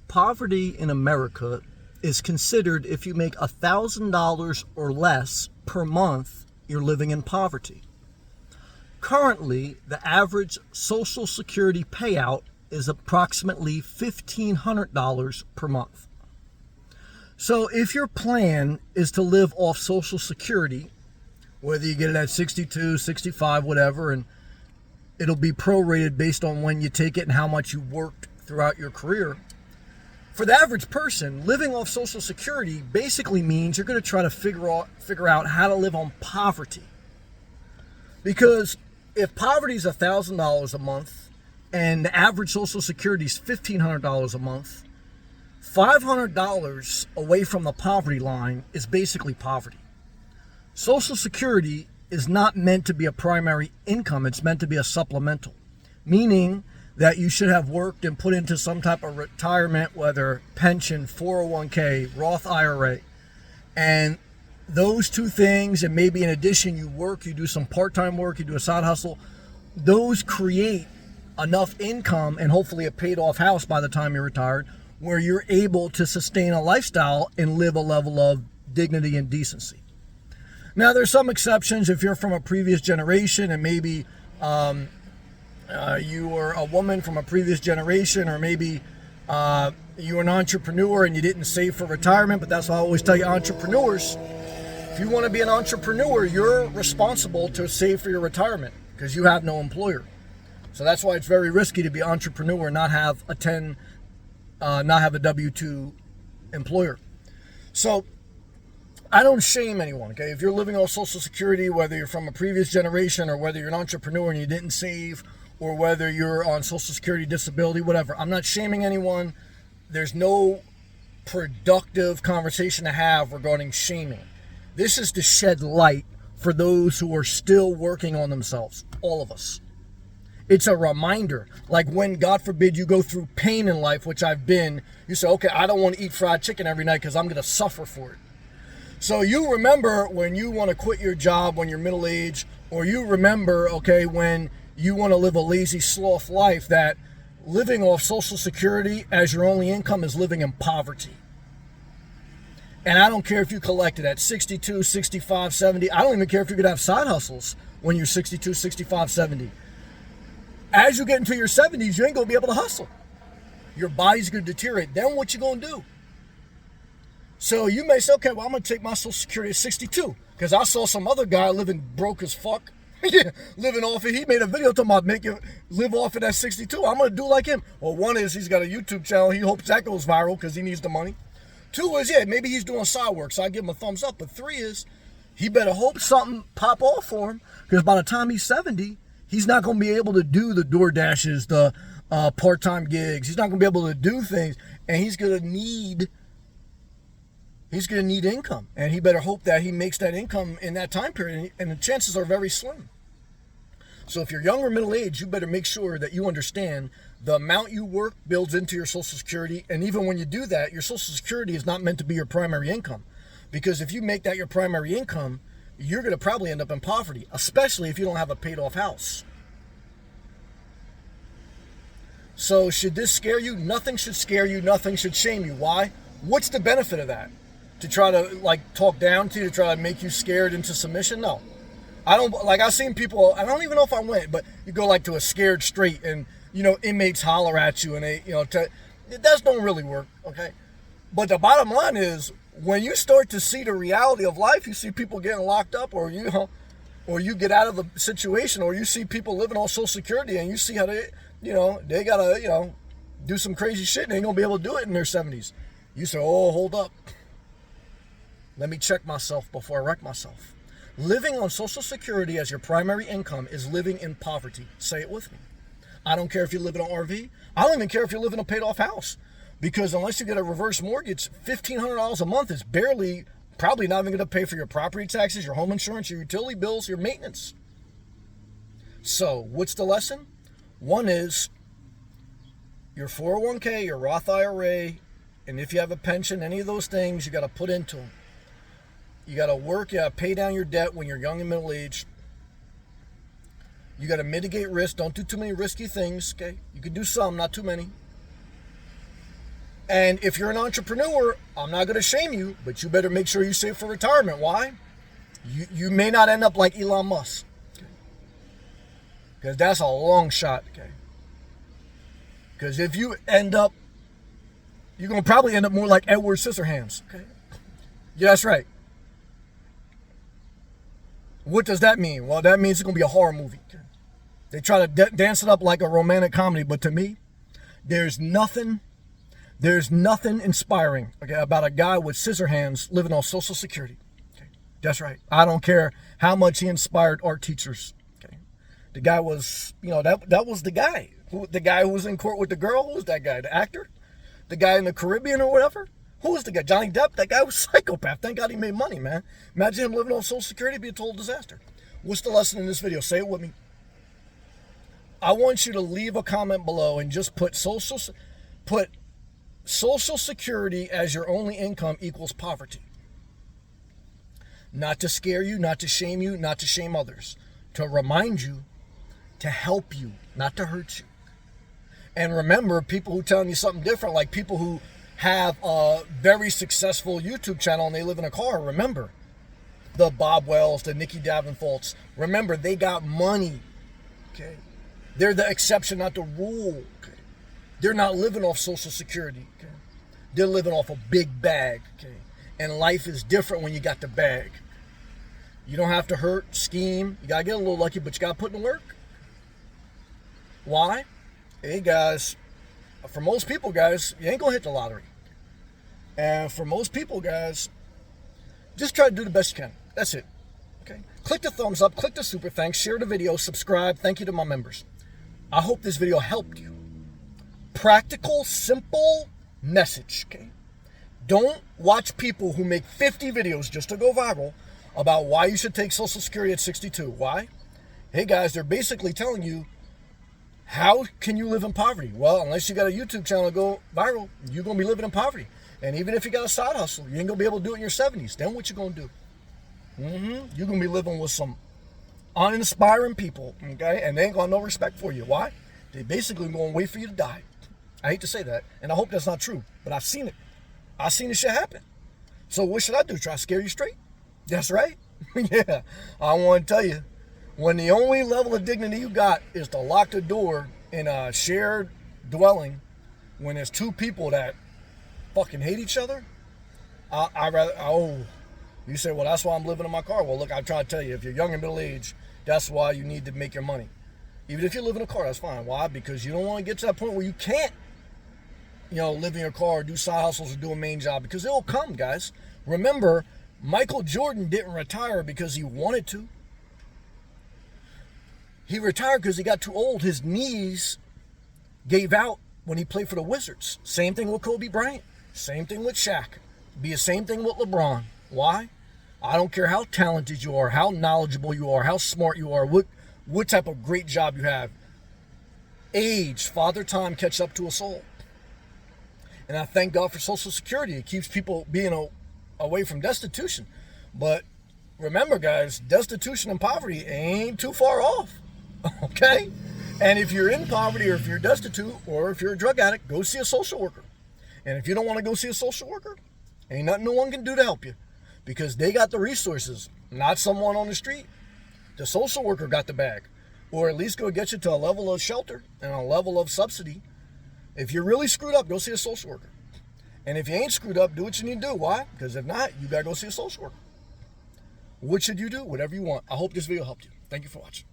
Poverty in America is considered if you make $1,000 or less per month, you're living in poverty. Currently, the average Social Security payout is approximately $1,500 per month. So if your plan is to live off Social Security, whether you get it at 62, 65, whatever, and it'll be prorated based on when you take it and how much you worked throughout your career. For the average person, living off Social Security basically means you're going to try to figure out how to live on poverty. Because if poverty is $1,000 a month and the average Social Security is $1,500 a month, $500 away from the poverty line is basically poverty. Social Security is not meant to be a primary income. It's meant to be a supplemental, meaning that you should have worked and put into some type of retirement, whether pension, 401k, Roth IRA. And those two things, and maybe in addition you work, you do some part-time work, you do a side hustle, those create enough income and hopefully a paid off house by the time you're retired, where you're able to sustain a lifestyle and live a level of dignity and decency. Now, there's some exceptions if you're from a previous generation and maybe you were a woman from a previous generation, or maybe you were an entrepreneur and you didn't save for retirement. But that's why I always tell you, entrepreneurs, if you want to be an entrepreneur, you're responsible to save for your retirement because you have no employer. So that's why it's very risky to be an entrepreneur and not have a W-2 employer. So I don't shame anyone, okay? If you're living on Social Security, whether you're from a previous generation or whether you're an entrepreneur and you didn't save, or whether you're on Social Security disability, whatever, I'm not shaming anyone. There's no productive conversation to have regarding shaming. This is to shed light for those who are still working on themselves, all of us. It's a reminder, like when, God forbid, you go through pain in life, which I've been, you say, okay, I don't want to eat fried chicken every night because I'm going to suffer for it. So you remember when you want to quit your job when you're middle-aged, or you remember, okay, when you want to live a lazy sloth life, that living off Social Security as your only income is living in poverty. And I don't care if you collect it at 62, 65, 70. I don't even care if you could have side hustles when you're 62, 65, 70. As you get into your 70s, you ain't going to be able to hustle. Your body's going to deteriorate. Then what you going to do? So you may say, okay, well, I'm going to take my Social Security at 62 because I saw some other guy living broke as fuck. Living off it. He made a video talking about make you live off it at 62. I'm going to do like him. Well, one is he's got a YouTube channel. He hopes that goes viral because he needs the money. Two is, yeah, maybe he's doing side work, so I give him a thumbs up. But three is, he better hope something pop off for him because by the time he's 70, he's not going to be able to do the DoorDashes, the part-time gigs. He's not going to be able to do things, and he's going to need income, and he better hope that he makes that income in that time period, and the chances are very slim. So if you're young or middle-aged, you better make sure that you understand the amount you work builds into your Social Security, and even when you do that, your Social Security is not meant to be your primary income, because if you make that your primary income, you're going to probably end up in poverty, especially if you don't have a paid-off house. So should this scare you? Nothing should scare you. Nothing should shame you. Why? What's the benefit of that? To try to talk down to you, to try to make you scared into submission? No. I don't, I've seen people, I don't even know if I went, but you go to a scared straight and, inmates holler at you and they, that don't really work, okay? But the bottom line is, when you start to see the reality of life, you see people getting locked up, or you get out of the situation, or you see people living on Social Security and you see how they, they gotta, do some crazy shit and they ain't gonna be able to do it in their 70s. You say, oh, hold up. Let me check myself before I wreck myself. Living on Social Security as your primary income is living in poverty. Say it with me. I don't care if you live in an RV. I don't even care if you live in a paid-off house. Because unless you get a reverse mortgage, $1,500 a month is probably not even going to pay for your property taxes, your home insurance, your utility bills, your maintenance. So, what's the lesson? One is your 401k, your Roth IRA, and if you have a pension, any of those things, you got to put into them. You got to work, you got to pay down your debt when you're young and middle-aged. You got to mitigate risk. Don't do too many risky things, okay? You can do some, not too many. And if you're an entrepreneur, I'm not going to shame you, but you better make sure you save for retirement. Why? You may not end up like Elon Musk. Because that's a long shot. Okay. Because if you end up, you're going to probably end up more like Edward Scissorhands. Okay. Yeah, that's right. What does that mean? Well, that means it's going to be a horror movie. Okay. They try to dance it up like a romantic comedy, but to me, there's nothing inspiring, okay, about a guy with scissor hands living on Social Security. Okay. That's right. I don't care how much he inspired art teachers. Okay. The guy was, that was the guy. The guy who was in court with the girl. Who was that guy? The actor? The guy in the Caribbean or whatever? Who was the guy? Johnny Depp? That guy was a psychopath. Thank God he made money, man. Imagine him living on Social Security. It'd be a total disaster. What's the lesson in this video? Say it with me. I want you to leave a comment below and just put Social Security as your only income equals poverty. Not to scare you, not to shame you, not to shame others. To remind you, to help you, not to hurt you. And remember, people who telling you something different, like people who have a very successful YouTube channel and they live in a car, remember, the Bob Wells, the Nikki Davenports, remember, they got money. Okay. They're the exception, not the rule. Okay. They're not living off Social Security. Okay. They're living off a big bag. Okay. And life is different when you got the bag. You don't have to hurt, scheme. You got to get a little lucky, but you got to put in the work. Why? Hey, guys, for most people, guys, you ain't going to hit the lottery. And for most people, guys, just try to do the best you can. That's it. Okay. Click the thumbs up, click the super thanks, share the video, subscribe. Thank you to my members. I hope this video helped you. Practical, simple message. Okay. Don't watch people who make 50 videos just to go viral about why you should take Social Security at 62. Why? Hey, guys, they're basically telling you, how can you live in poverty? Well, unless you got a YouTube channel to go viral, you're going to be living in poverty. And even if you got a side hustle, you ain't going to be able to do it in your 70s. Then what you going to do? You're going to be living with some uninspiring people, okay? And they ain't got no respect for you. Why? They basically going to wait for you to die. I hate to say that, and I hope that's not true, but I've seen it. I've seen this shit happen. So what should I do? Try to scare you straight? That's right. Yeah, I want to tell you, when the only level of dignity you got is to lock the door in a shared dwelling, when there's two people that fucking hate each other, you say, well, that's why I'm living in my car. Well, look, I try to tell you, if you're young and middle aged, that's why you need to make your money. Even if you live in a car, that's fine. Why? Because you don't want to get to that point where you can't, live in your car or do side hustles or do a main job, because it will come, guys. Remember, Michael Jordan didn't retire because he wanted to. He retired because he got too old. His knees gave out when he played for the Wizards. Same thing with Kobe Bryant. Same thing with Shaq. Be the same thing with LeBron. Why? I don't care how talented you are, how knowledgeable you are, how smart you are, what type of great job you have. Age, father time catch up to us all. And I thank God for Social Security. It keeps people being away from destitution. But remember, guys, destitution and poverty ain't too far off. Okay? And if you're in poverty, or if you're destitute, or if you're a drug addict, go see a social worker. And if you don't want to go see a social worker, ain't nothing no one can do to help you, because they got the resources, not someone on the street. The social worker got the bag, or at least go get you to a level of shelter and a level of subsidy. If you're really screwed up, go see a social worker. And if you ain't screwed up, do what you need to do. Why? Because if not, you got to go see a social worker. What should you do? Whatever you want. I hope this video helped you. Thank you for watching.